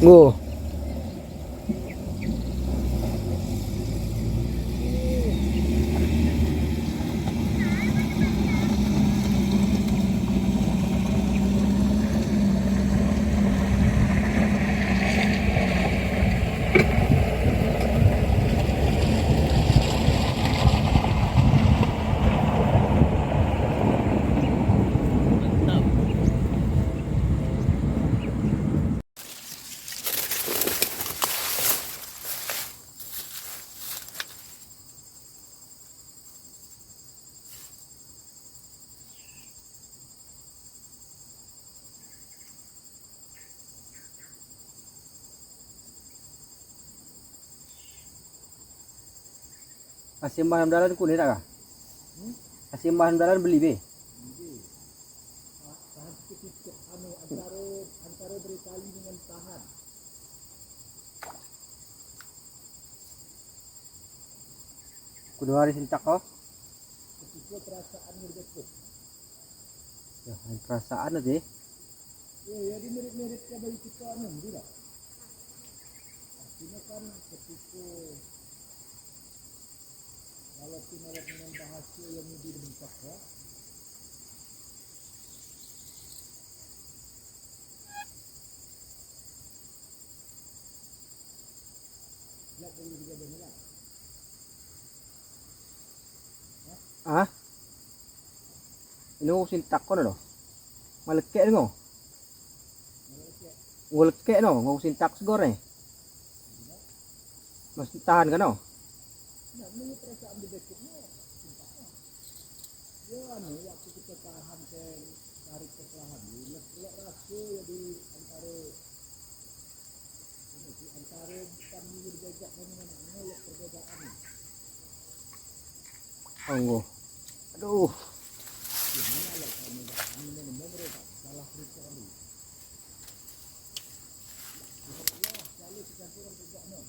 Go. Kasih bahan dalan kulit tak? Kasih bahan dalan beli be. Antara berkali dengan tahan. Kudu hari sintak kau. Ketika perasaan berdekat. Ya, perasaan aja. Ya, di mirip-mirip ke bayi kita tidak? Artinya kan ketika walaupun ada dengan bahasa yang lebih bentuk ya. Ya boleh juga benar. Ah? Ini aku sintak kau dah. Malekek ni kau. Malekek no, aku sintak segor ni. Masih tahan kan no? Nah, ini perasaan berdekatnya. Ya, waktu kita tahan ke tarik ke perlahan. Lek rasa ya di antara bukan berbeza dengan lek perbedaan. Tunggu. Aduh. Gimana lek kamu nomor salah sekali. Ya, selalu kita kurang tegaknya.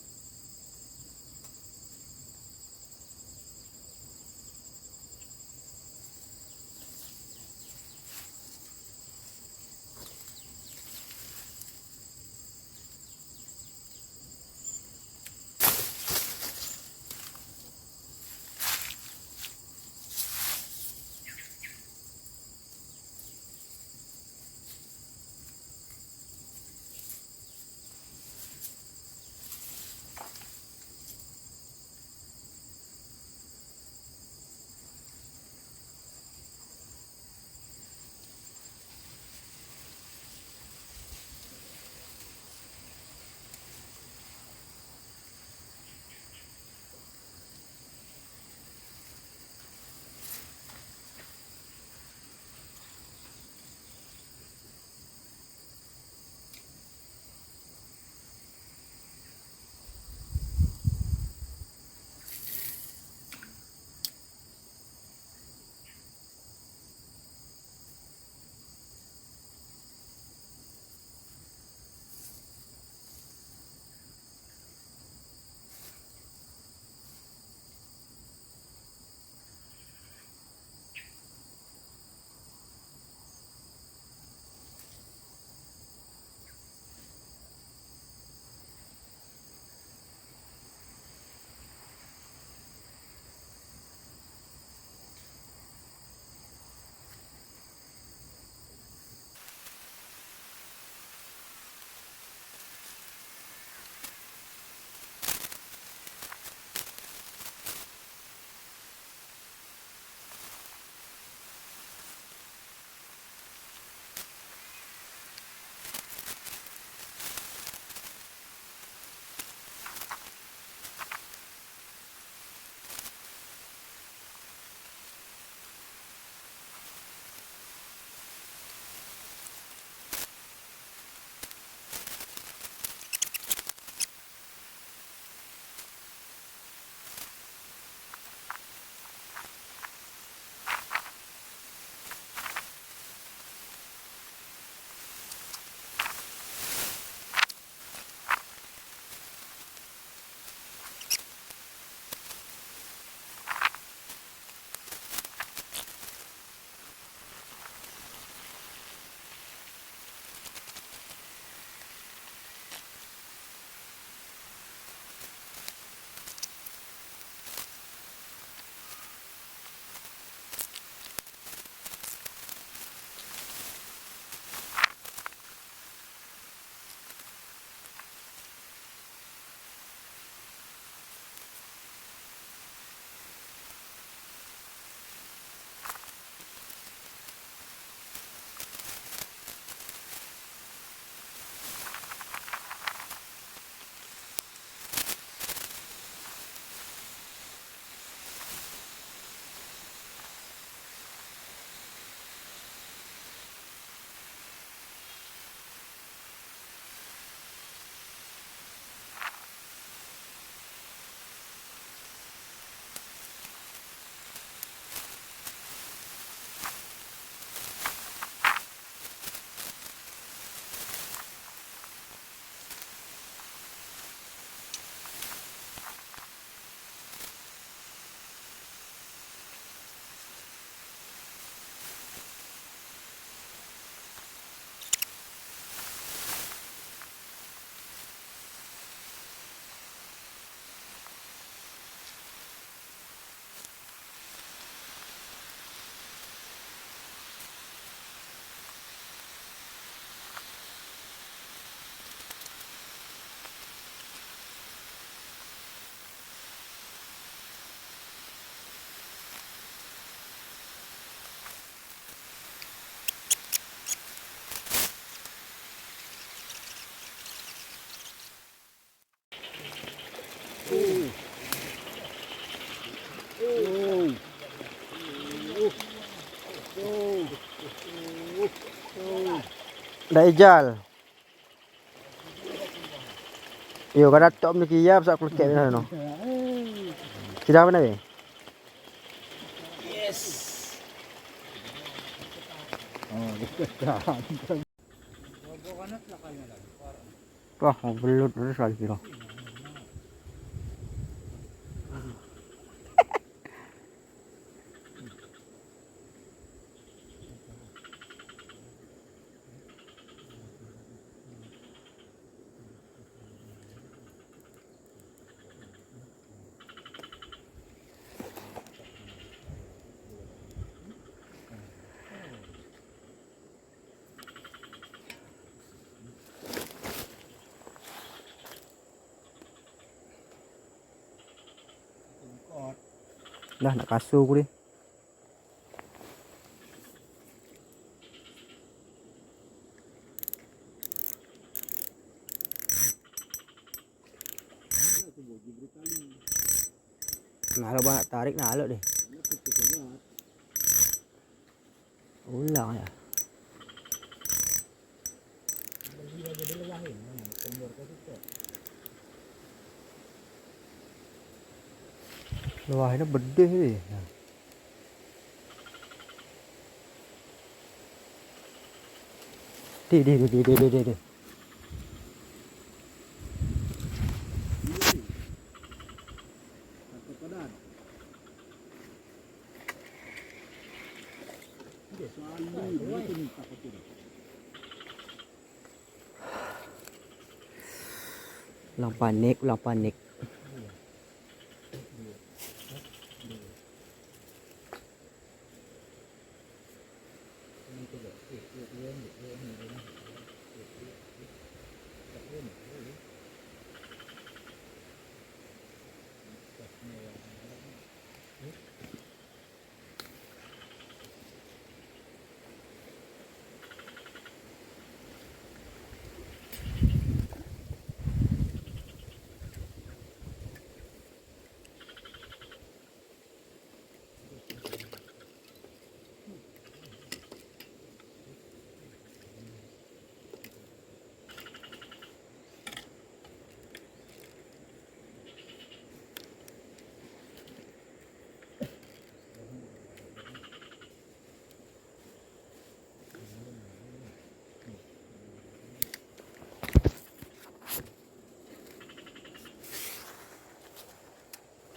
Daijal. Yo kada tok ni kiyap sak klekek na no. Kira mana be? Yes. Oh, dekat. Bobokanat lakay na lang. Wah, belut terus lagi kira. Dah nak kasut aku ni. Nah, lo banyak tarik nah lo deh. Ulang ya. Luah ini bedeh ni. Di. Ulang panik.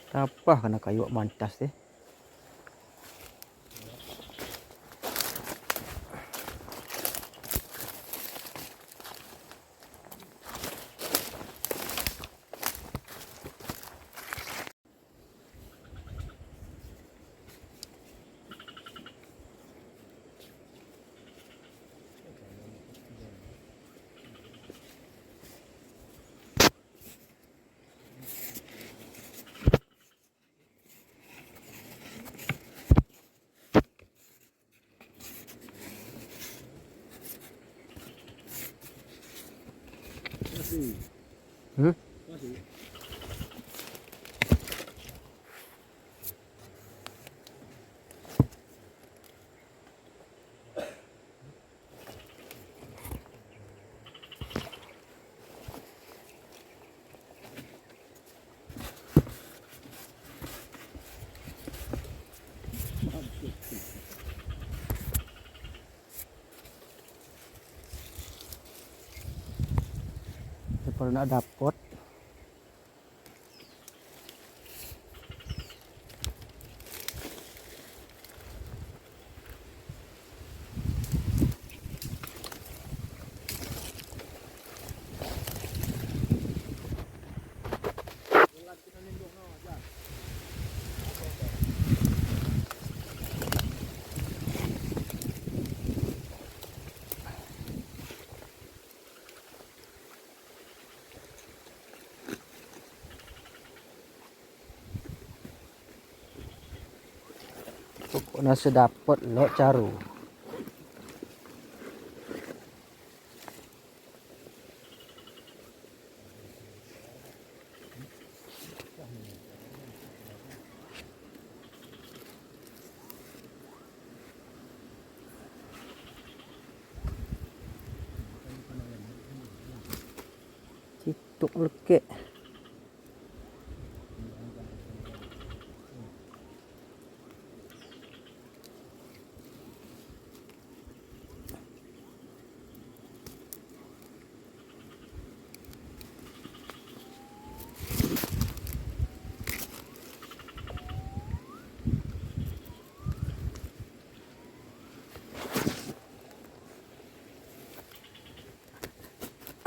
Apa kena kayu mantas deh. Hmm? Pernah dapat. Pokoknya sedapat lo caru. Tuk lekek.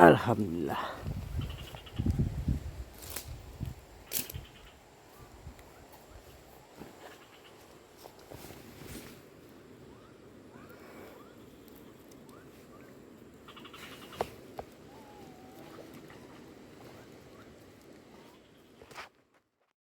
Alhamdulillah.